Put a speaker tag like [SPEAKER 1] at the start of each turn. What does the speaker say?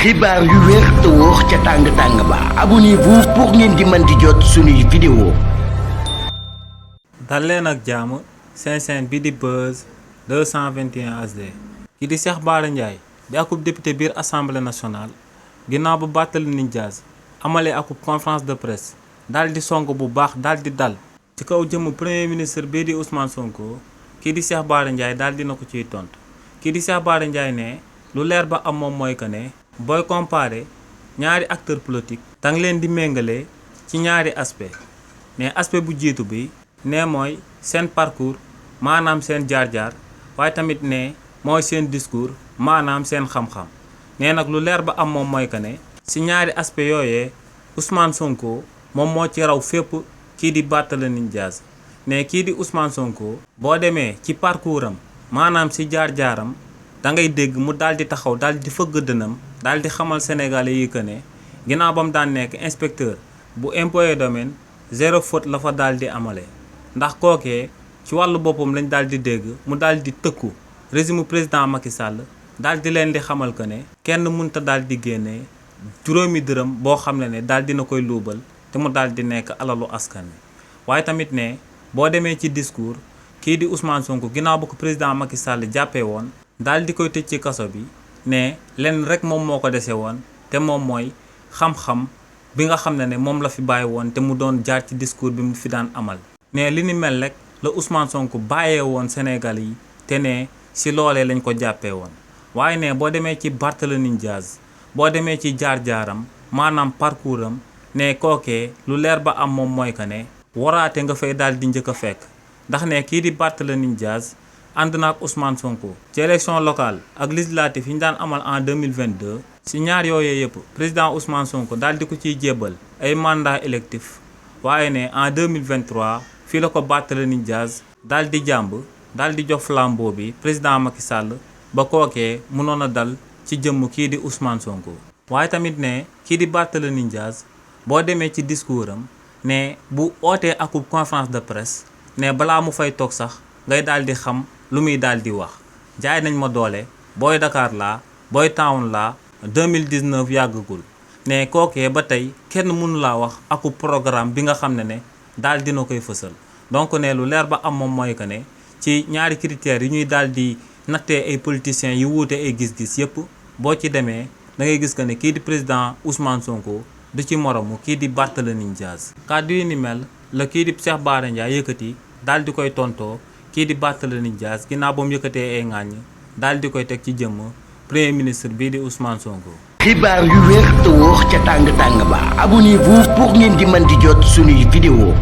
[SPEAKER 1] xibaar yu wér te wóor ca tàng ba abonnez-vous pour ngeen di mën di jot suñuy vidéo.
[SPEAKER 2] dal leen ak jàmm seen chaîne bi di Buzz 221 HD ki di Cheikh Bara Ndiaye di akub député biir assemblée nationale ginnaaw bu Barthélémy Dias amalee akub conférence de presse daal di song bu baax daal di dal ci kaw jëmm premier ministre bii di Ousmane Sonko kii di Cheikh Bara Ndiaye daal dina ko ciy tontu kii di Cheikh Bara Ndiaye ne lu leer ba am moom mooy que ne booy comparer ñaari acteur politique danga leen di méngale ci ñaari aspect mais aspect bu jiitu bi ne mooy seen parcours maanaam seen jaar-jaar waaye tamit ne mooy seen discours maanaam seen xam-xam ne nag lu leer ba am moom mooy que ne si ñaari aspect yooyee Ousmane Sonko moom moo ci raw fépp kii di Barthélémy Dias ne kii di Ousmane Sonko boo demee ci parcours am maanaam si jaar-jaaram da ngay dégg mu daal di taxaw daal di fëgg dënam daal di xamal sénégalais yi que ne ginnaaw ba mu daan nekk inspecteur bu impôts et domaines zéro faute la fa daal di amale ndax kookee ci wàllu boppam lañ daal di dégg mu daal di tëkku régime président Macky Sall daal di leen di xamal que ne kenn mënta daal di génnee juróomi dërëm boo xam ne daal dina koy luubal te mu daal di nekk alalu askan wi waaye tamit ne boo demee ci discours kii di Ousmane Sonko ginnaaw ba ko président Macky Sall jàppee woon daal di koy tëj ci kaso bi ne lenn rek moom moo ko dese woon te moom mooy xam-xam bi nga xam ne moom la fi bàyyi woon te mu doon jaar ci discours bi mu fi daan amal. ne li ni mel rek la Ousmane Sonko bàyyee woon Sénégal yi te ne si loolee lañ ko jàppee woon waaye ne boo demee ci Barthélémy Dias boo demee ci jaar-jaaram maanaam parcours am ne kookee lu leer ba am moom mooy que ne waraate nga fay daal di njëkk a fekk ndax ne kii di Barthélémy Dias ànd na ak Ousmane Sonko ci élection locale ak législative yi ñu daan amal en 2022 si ñaar yooyee yëpp président Ousmane Sonko daal di ko ciy jébbal ay mandat électif waaye ne en 2023 fii la ko Barthélémy Dias daal di jàmb daal di jox flambeau bi président Macky Sall ba kookee mënoon a dal ci jëmm kii di Ousmane Sonko waaye tamit ne kii di Barthélémy Dias boo demee ci discours am ne bu ootee akub conférence de presse ne balaa mu fay toog sax ngay daal di xam lu muy daal di wax jaay nañ ma doole booy Dakar laa booy town laa 2019 yàggagul ne kookee ba tey kenn mënu laa wax aku programme bi nga xam ne daal dina koy fësal donc ne lu leer ba am moom mooy que ne ci ñaari critères yi ñuy daal di nattee ay politiciens yu wuute ay gis-gis yëpp boo ci demee da ngay gis que ne kii di président Ousmane Sonko du ci moromu kii di Barthélémy Dias kàddu yi ni mel la kii di Cheikh Bara Ndiaye yëkkati daal di koy tontoo kii di Barthélémy Dias ginnaaw ba mu yëkkatee ay ŋàññ daal di koy teg ci jëmm premier ministre bii di Ousmane Sonko.
[SPEAKER 1] xibaar yu wér te wóor ca tàng ba abonnez-vous pour ngeen di mën di jot suñuy vidéo.